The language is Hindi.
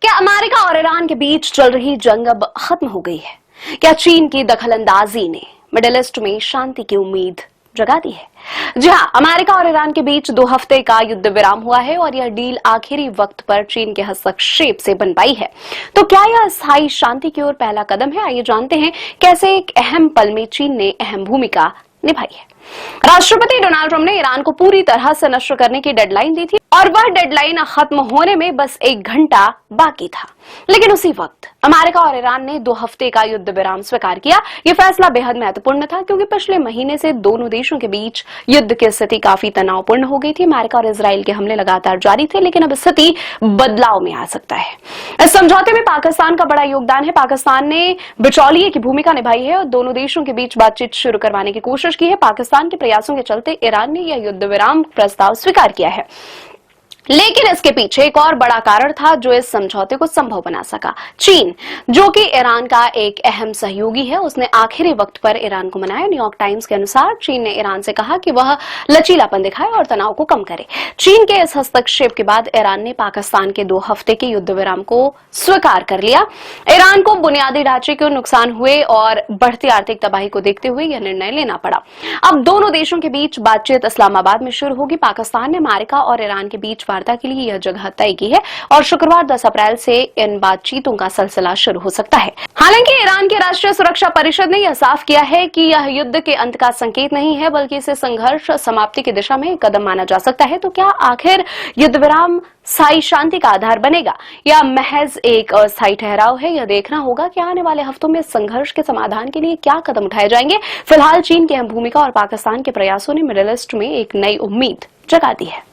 क्या अमेरिका और ईरान के बीच चल रही जंग अब खत्म हो गई है? क्या चीन की दखलंदाजी ने मिडिल ईस्ट में शांति की उम्मीद जगा दी है? जी हां, अमेरिका और ईरान के बीच 2 हफ्ते का युद्ध विराम हुआ है और यह डील आखिरी वक्त पर चीन के हस्तक्षेप से बन पाई है। तो क्या यह स्थायी शांति की ओर पहला कदम है? आइए जानते हैं कैसे एक अहम पल में चीन ने अहम भूमिका निभाई है। राष्ट्रपति डोनाल्ड ट्रंप ने ईरान को पूरी तरह से नष्ट करने की डेडलाइन दी थी और वह डेडलाइन खत्म होने में बस 1 घंटा बाकी था। लेकिन उसी वक्त अमेरिका और ईरान ने 2 हफ्ते का युद्ध विराम स्वीकार किया। यह फैसला बेहद महत्वपूर्ण था क्योंकि पिछले महीने से दोनों देशों के बीच युद्ध की स्थिति काफी तनावपूर्ण हो गई थी। अमेरिका और इजराइल के हमले लगातार जारी थे, लेकिन अब स्थिति बदलाव में आ सकता है। इस समझौते में पाकिस्तान का बड़ा योगदान है। पाकिस्तान ने बिचौलिए की भूमिका निभाई है और दोनों देशों के बीच बातचीत शुरू करवाने की कोशिश की है। पाकिस्तान के प्रयासों के चलते ईरान ने यह युद्ध विराम प्रस्ताव स्वीकार किया है। लेकिन इसके पीछे एक और बड़ा कारण था जो इस समझौते को संभव बना सका। चीन, जो कि ईरान का एक अहम सहयोगी है, उसने आखिरी वक्त पर ईरान को मनाया। न्यूयॉर्क टाइम्स के अनुसार चीन ने ईरान से कहा कि वह लचीलापन दिखाए और तनाव को कम करे। चीन के इस हस्तक्षेप के बाद ईरान ने पाकिस्तान के 2 हफ्ते के युद्ध विराम को स्वीकार कर लिया। ईरान को बुनियादी ढांचे के नुकसान हुए और बढ़ती आर्थिक तबाही को देखते हुए यह निर्णय लेना पड़ा। अब दोनों देशों के बीच बातचीत इस्लामाबाद में शुरू होगी। पाकिस्तान ने अमेरिका और ईरान के बीच वार्ता के लिए यह जगह तय की है और शुक्रवार 10 अप्रैल से इन बातचीतों का सिलसिला शुरू हो सकता है। हालांकि ईरान की राष्ट्रीय सुरक्षा परिषद ने यह साफ किया है कि यह युद्ध के अंत का संकेत नहीं है, बल्कि इसे संघर्ष समाप्ति की दिशा में एक कदम माना जा सकता है। तो क्या आखिर युद्ध विराम स्थायी शांति का आधार बनेगा या महज एक अस्थायी ठहराव है? यह देखना होगा कि आने वाले हफ्तों में संघर्ष के समाधान के लिए क्या कदम उठाए जाएंगे। फिलहाल चीन की अहम भूमिका और पाकिस्तान के प्रयासों ने मिडिल ईस्ट में एक नई उम्मीद जगा दी है।